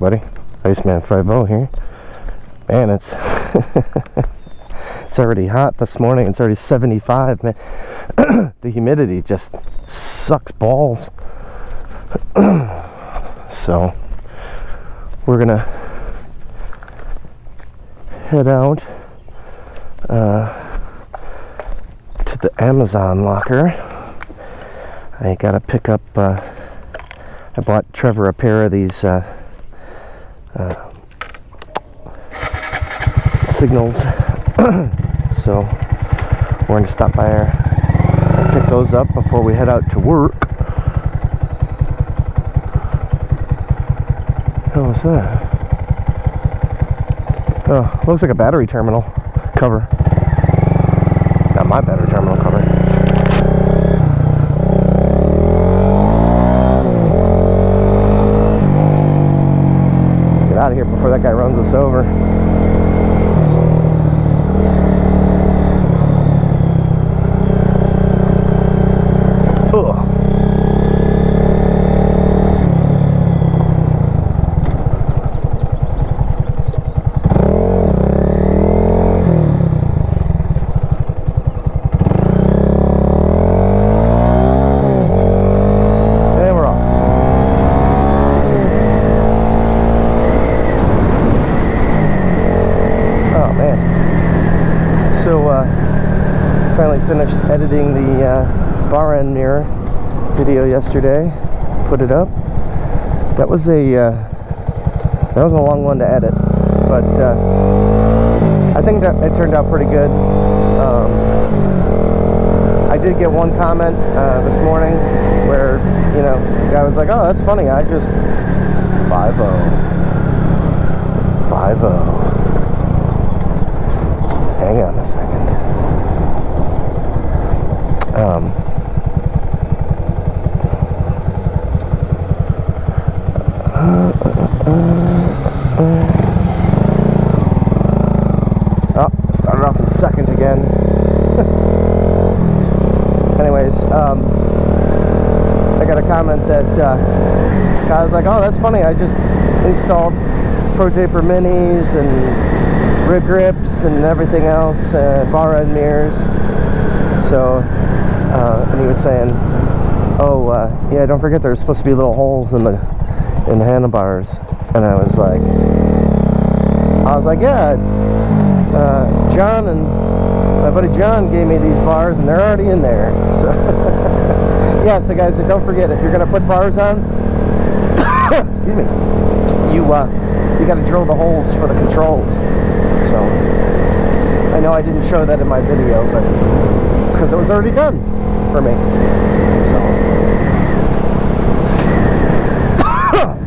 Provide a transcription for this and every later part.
everybody. Iceman 50 here. Man, it's it's already hot this morning. It's already 75, man. The humidity just sucks balls. So we're gonna head out to the Amazon locker. I gotta pick up I bought Trevor a pair of these signals. So we're going to stop by and pick those up before we head out to work. Oh, what's that? Oh, looks like a battery terminal cover. Not my battery terminal cover. Let's get out of here before that guy runs us over. Finished editing the bar end mirror video yesterday. Put it up. That was a long one to edit, but I think that it turned out pretty good. I did get one comment this morning where, you know, the guy was like, "Oh, that's funny. I just 50. Hang on a second." Oh, started off in second again. Anyways, I got a comment that guy was like, "Oh, that's funny. I just installed Pro Taper Minis and rib grips and everything else, bar end mirrors." So, and he was saying, "Oh, yeah, don't forget there's supposed to be little holes in the handlebars." And I was like, "Yeah, John and my buddy John gave me these bars, and they're already in there." So, yeah. So, guys, don't forget, if you're gonna put bars on, excuse me, you got to drill the holes for the controls. So, I know I didn't show that in my video, but it's because it was already done for me. So,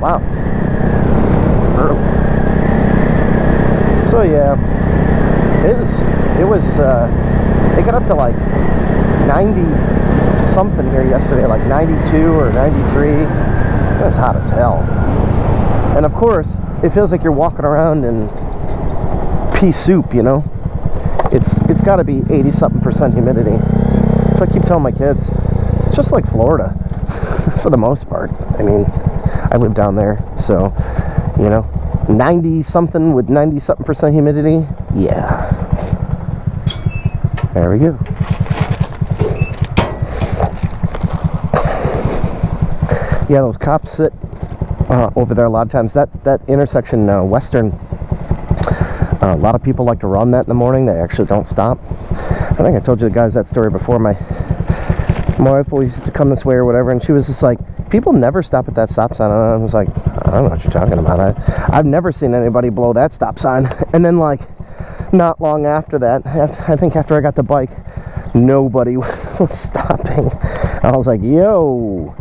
wow. So yeah, it got up to like 90 something here yesterday, like 92 or 93. It was hot as hell. And of course, it feels like you're walking around in pea soup, you know? It's got to be 80-something% humidity. So I keep telling my kids, it's just like Florida for the most part. I mean, I live down there, so, you know, 90-something with 90-something% humidity. Yeah. There we go. Yeah, those cops sit over there a lot of times. That intersection, Western, a lot of people like to run that in the morning. They actually don't stop. I think I told you guys that story before. My wife always used to come this way or whatever, and she was just like, "People never stop at that stop sign." And I was like, "I don't know what you're talking about. I've never seen anybody blow that stop sign." And then, like, not long after that, I think after I got the bike, nobody was stopping. I was like, "Yo,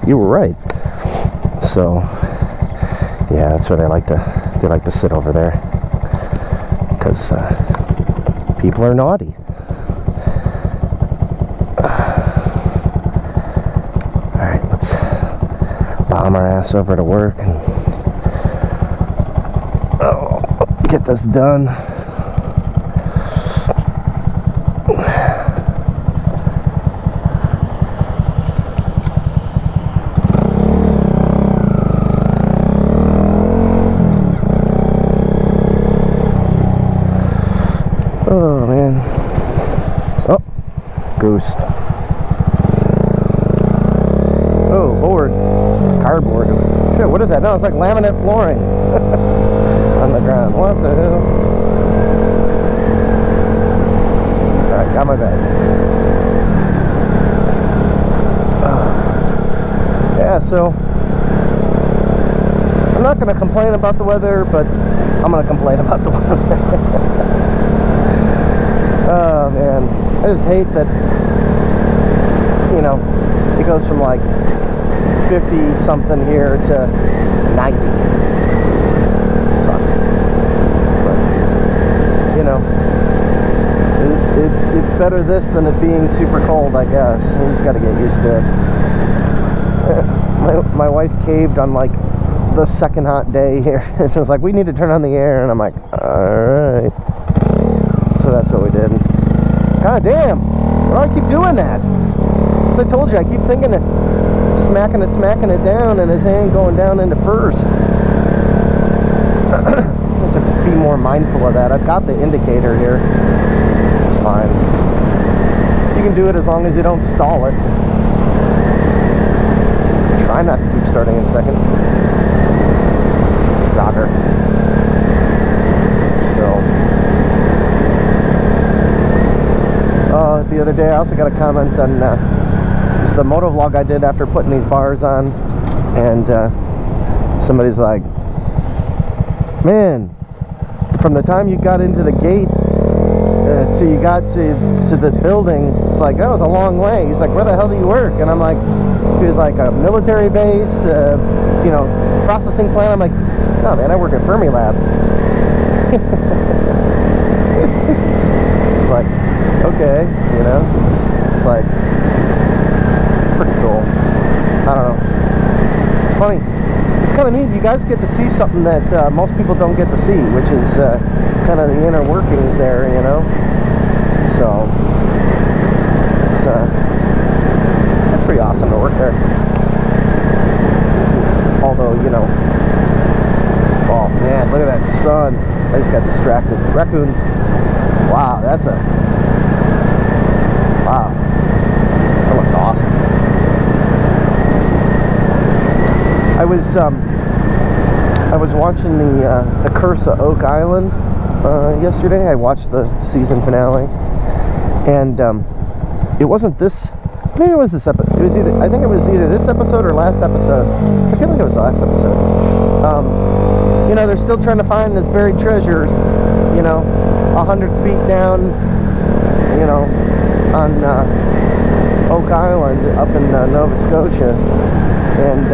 you were right." So, yeah, that's where they like to sit over there, because people are naughty. All right, let's bomb our ass over to work and get this done. Oh, man. Oh, goose. Oh, board. Cardboard. Shit, what is that? No, it's like laminate flooring on the ground. What the hell? Alright, got my bag. Yeah, so I'm not going to complain about the weather, but I'm going to complain about the weather. Oh, man. I just hate that, you know, it goes from like 50 something here to 90. It sucks. But, you know, it's better this than it being super cold, I guess. You just got to get used to it. My wife caved on like the second hot day here. It was like, we need to turn on the air, and I'm like, alright. So that's what we did. God damn, why do I keep doing that? As I told you, I keep thinking it, smacking it down, and it ain't going down into first. I have to be more mindful of that. I've got the indicator here. It's fine. You can do it as long as you don't stall it. Try not to keep starting in second. Jogger. So, the other day I also got a comment on it's the motovlog I did after putting these bars on, and somebody's like, man, from the time you got into the gate till you got to the building, it's like, that was a long way. He's like, where the hell do you work? And I'm like, he was like, a military base, you know, processing plant. I'm like, no, man, I work at Fermilab. It's like, okay, you know, it's like pretty cool. I don't know. It's funny. It's kind of neat. You guys get to see something that most people don't get to see, which is kind of the inner workings there, you know. So it's that's pretty awesome to work there. Although, you know, oh man, look at that sun. I just got distracted. Raccoon. Wow, that's a wow. That looks awesome. I was watching the Curse of Oak Island yesterday. I watched the season finale, and it wasn't this. Maybe it was this episode. It was either. I think it was either this episode or last episode. I feel like it was the last episode. You know, they're still trying to find this buried treasure. You know, 100 feet down. You know, on Oak Island up in Nova Scotia, and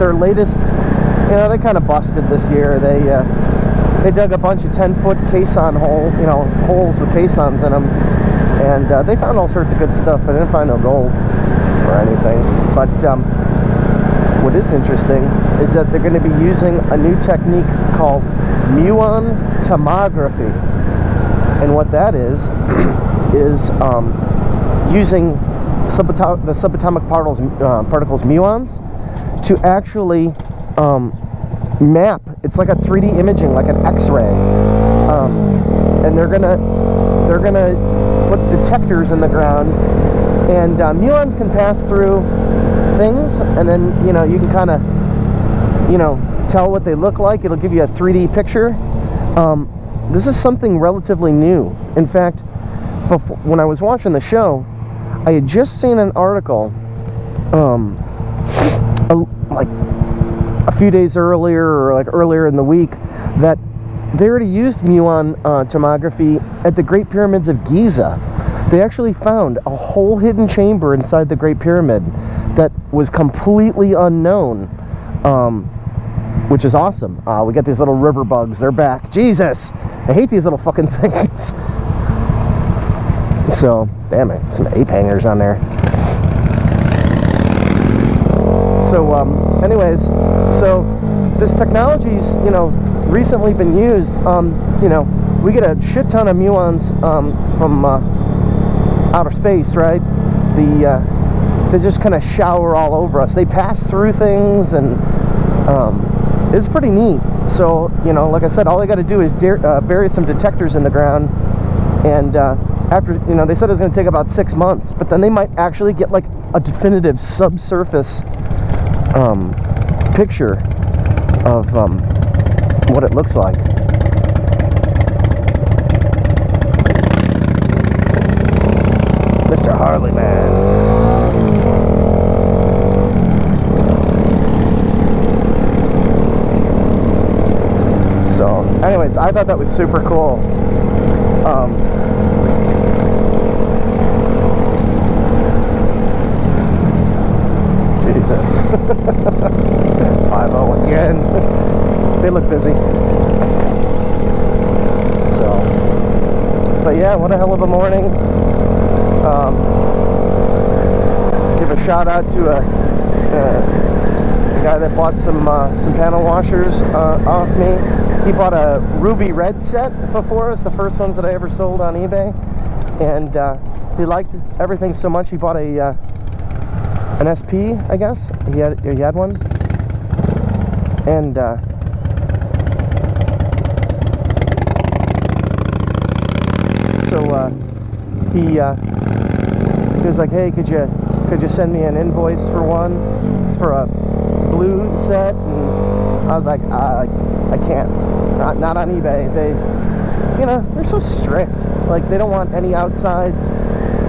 their latest. You know, they kind of busted this year. They dug a bunch of 10-foot caisson holes. You know, holes with caissons in them. And they found all sorts of good stuff, but they didn't find no gold or anything. But what is interesting is that they're going to be using a new technique called Muon Tomography. And what that is using the subatomic particles muons to actually map. It's like a 3D imaging, like an X-ray. And they're gonna put detectors in the ground, and muons can pass through things, and then, you know, you can kind of, you know, tell what they look like. It'll give you a 3D picture. This is something relatively new. In fact, when I was watching the show, I had just seen an article like a few days earlier, or like earlier in the week, that they already used muon tomography at the Great Pyramids of Giza. They actually found a whole hidden chamber inside the Great Pyramid that was completely unknown, which is awesome. We got these little river bugs. They're back. Jesus! I hate these little fucking things. So, damn it. Some ape hangers on there. So, anyways, so this technology's, you know, recently been used. You know, we get a shit ton of muons from outer space, right? They just kind of shower all over us. They pass through things, and it's pretty neat. So, you know, like I said, all they got to do is bury some detectors in the ground, And after, you know, they said it was going to take about 6 months, but then they might actually get like a definitive subsurface picture of what it looks like. Mr. Harley Man. So, anyways, I thought that was super cool. Jesus. 5-0 again. They look busy. So, but yeah, what a hell of a morning. Give a shout out to a guy that bought some panel washers off me. He bought a ruby red set before. It's the first ones that I ever sold on eBay, and he liked everything so much he bought an SP, I guess. He had one, and so he was like, "Hey, could you send me an invoice for a blue set?" And I was like, "I can't. Not on eBay. They, you know, they're so strict. Like, they don't want any outside,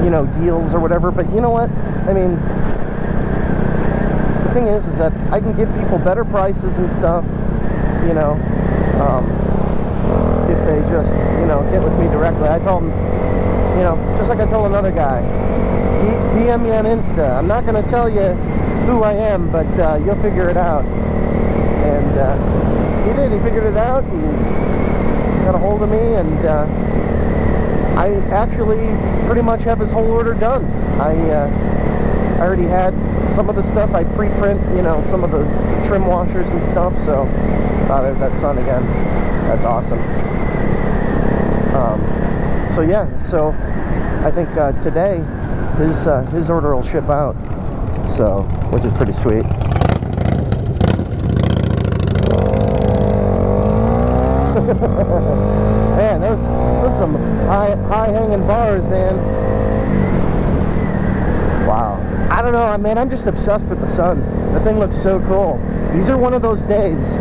you know, deals or whatever." But you know what? I mean, the thing is that I can give people better prices and stuff, you know, if they just, you know, get with me directly. I told them, you know, just like I told another guy, DM me on Insta. I'm not going to tell you who I am, but you'll figure it out. And he did. He figured it out and got a hold of me, and I actually pretty much have his whole order done. I already had some of the stuff. I pre-print, you know, some of the trim washers and stuff. So, there's that sun again. That's awesome. So yeah, so I think today his order will ship out. So, which is pretty sweet. Man, those some high hanging bars, man. Wow. I don't know, man, I'm just obsessed with the sun. The thing looks so cool. These are one of those days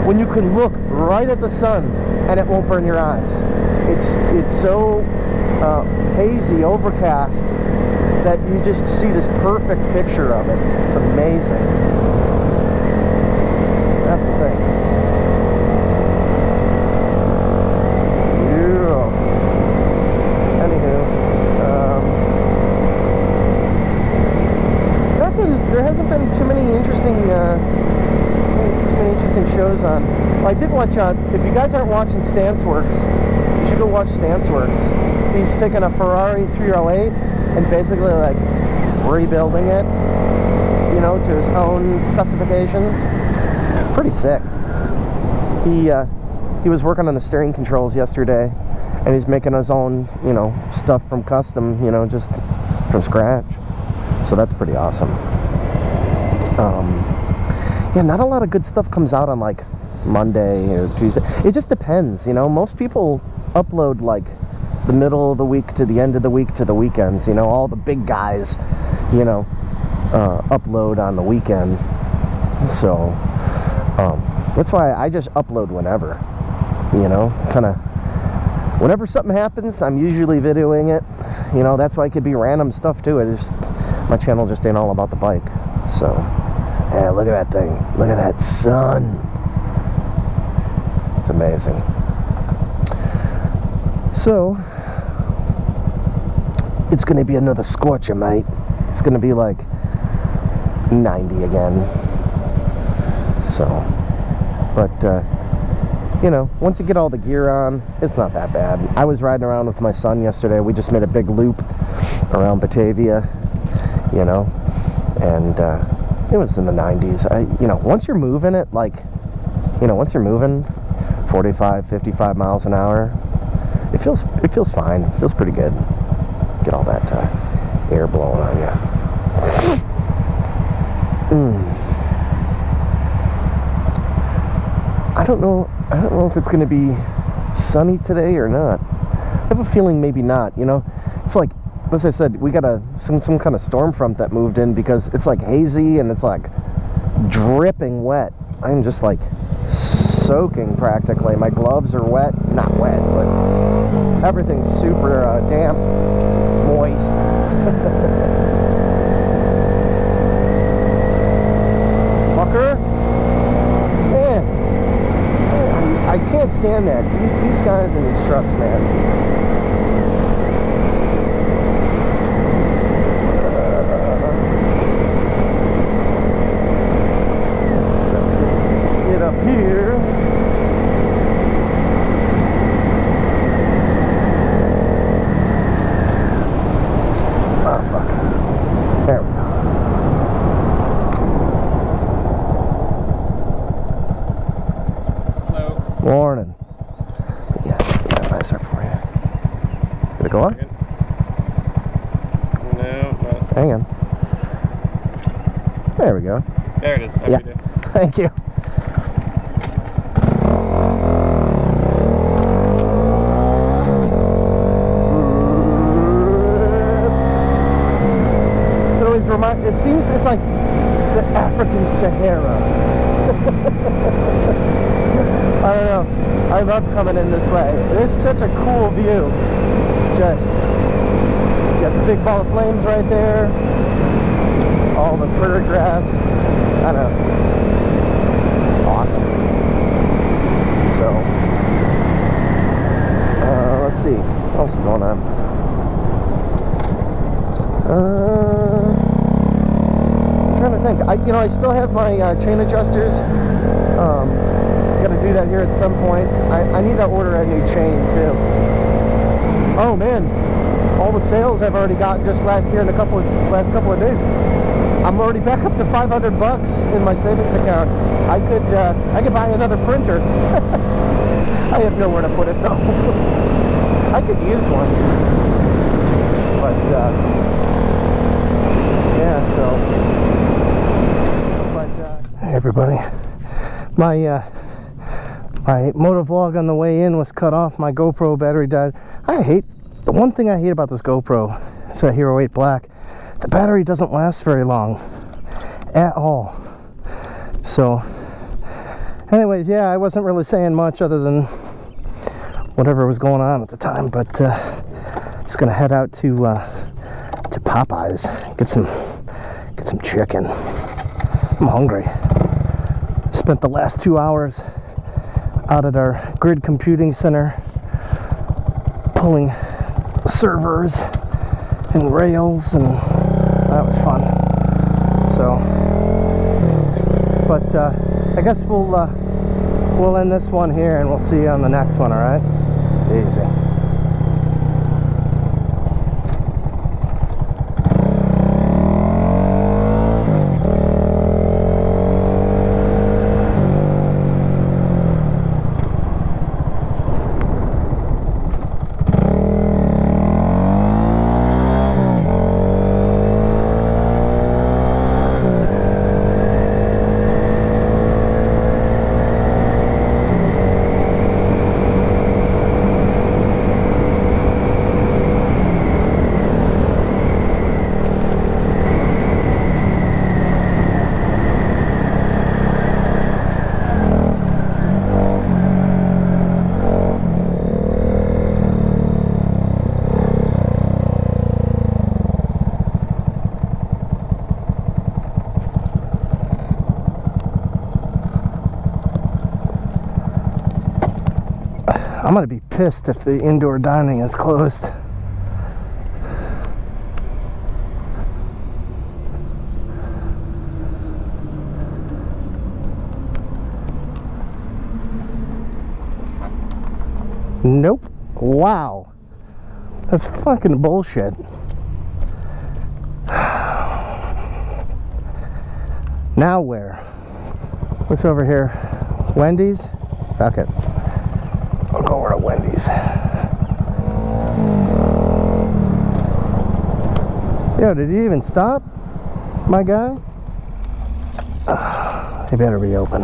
when you can look right at the sun and it won't burn your eyes. It's so hazy, overcast, that you just see this perfect picture of it. It's amazing. That's the thing. There hasn't been too many interesting shows on. Well, I did watch. If you guys aren't watching Stanceworks, you should go watch Stanceworks. He's taken a Ferrari 308 and basically like rebuilding it, you know, to his own specifications. Pretty sick. He was working on the steering controls yesterday, and he's making his own, you know, stuff from custom, you know, just from scratch. So that's pretty awesome. Yeah, not a lot of good stuff comes out on like Monday or Tuesday. It just depends, you know. Most people upload like the middle of the week to the end of the week to the weekends, you know. All the big guys, you know, upload on the weekend. So that's why I just upload whenever, you know, kind of whenever something happens. I'm usually videoing it, you know. That's why it could be random stuff too. It just, my channel just ain't all about the bike. So yeah, look at that thing. Look at that sun. It's amazing. So it's going to be another scorcher, mate. It's going to be like 90 again. So, but you know, once you get all the gear on, it's not that bad. I was riding around with my son yesterday. We just made a big loop around Batavia, you know, and it was in the 90s. You know, once you're moving it, like, you know, once you're moving 45, 55 miles an hour, it feels fine. It feels pretty good. Get all that air blowing on you. I don't know if it's going to be sunny today or not. I have a feeling maybe not, you know. It's like, as I said, we got some kind of storm front that moved in, because it's like hazy and it's like dripping wet. I'm just like soaking practically. My gloves are wet, not wet, but everything's super damp, moist. Fucker. Man, I can't stand that. These guys in these trucks, man. Get up here. Oh, fuck. There we go. Morning. Yeah, get my visor for you. Did it go off? No, not. Hang on. There we go. There it is. Yeah. Thank you. So it seems it's like the African Sahara. I don't know. I love coming in this way. It is such a cool view. Just, you got the big ball of flames right there. All the prairie grass. I don't know. Awesome. So, let's see. What else is going on? I'm trying to think. I still have my chain adjusters. Got to do that here at some point. I need to order a new chain too. Oh man, all the sales I've already got just last year and last couple of days. I'm already back up to $500 in my savings account. I could buy another printer. I have nowhere to put it though. I could use one, but yeah. So, but hey everybody, my motovlog on the way in was cut off. My GoPro battery died. The one thing I hate about this GoPro, it's a Hero 8 Black, the battery doesn't last very long at all. So anyways, yeah, I wasn't really saying much other than whatever was going on at the time, but just gonna head out to Popeyes, get some chicken. I'm hungry. Spent the last 2 hours out at our grid computing center pulling servers and rails, and that was fun. So, but I guess we'll end this one here and we'll see you on the next one. All right, easy. I'm gonna be pissed if the indoor dining is closed. Nope. Wow. That's fucking bullshit. Now where? What's over here? Wendy's? Fuck it. I'll go over to Wendy's. Yo, did you even stop, my guy? They better be open.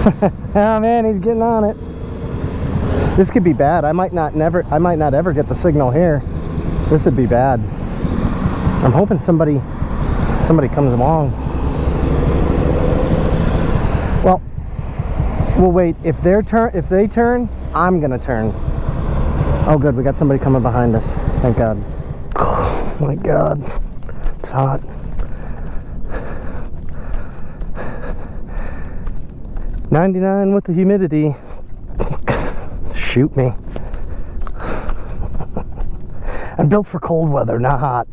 Oh man, he's getting on it. This could be bad. I might not ever get the signal here. This would be bad. I'm hoping somebody comes along. Well, we'll wait. If they turn, I'm gonna turn. Oh good, we got somebody coming behind us. Thank God. Oh my God. It's hot. $99 with the humidity. Shoot me. I'm built for cold weather, not hot.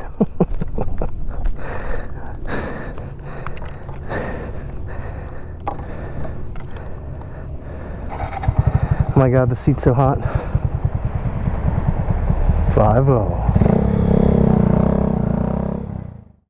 Oh my God, the seat's so hot. 5-0.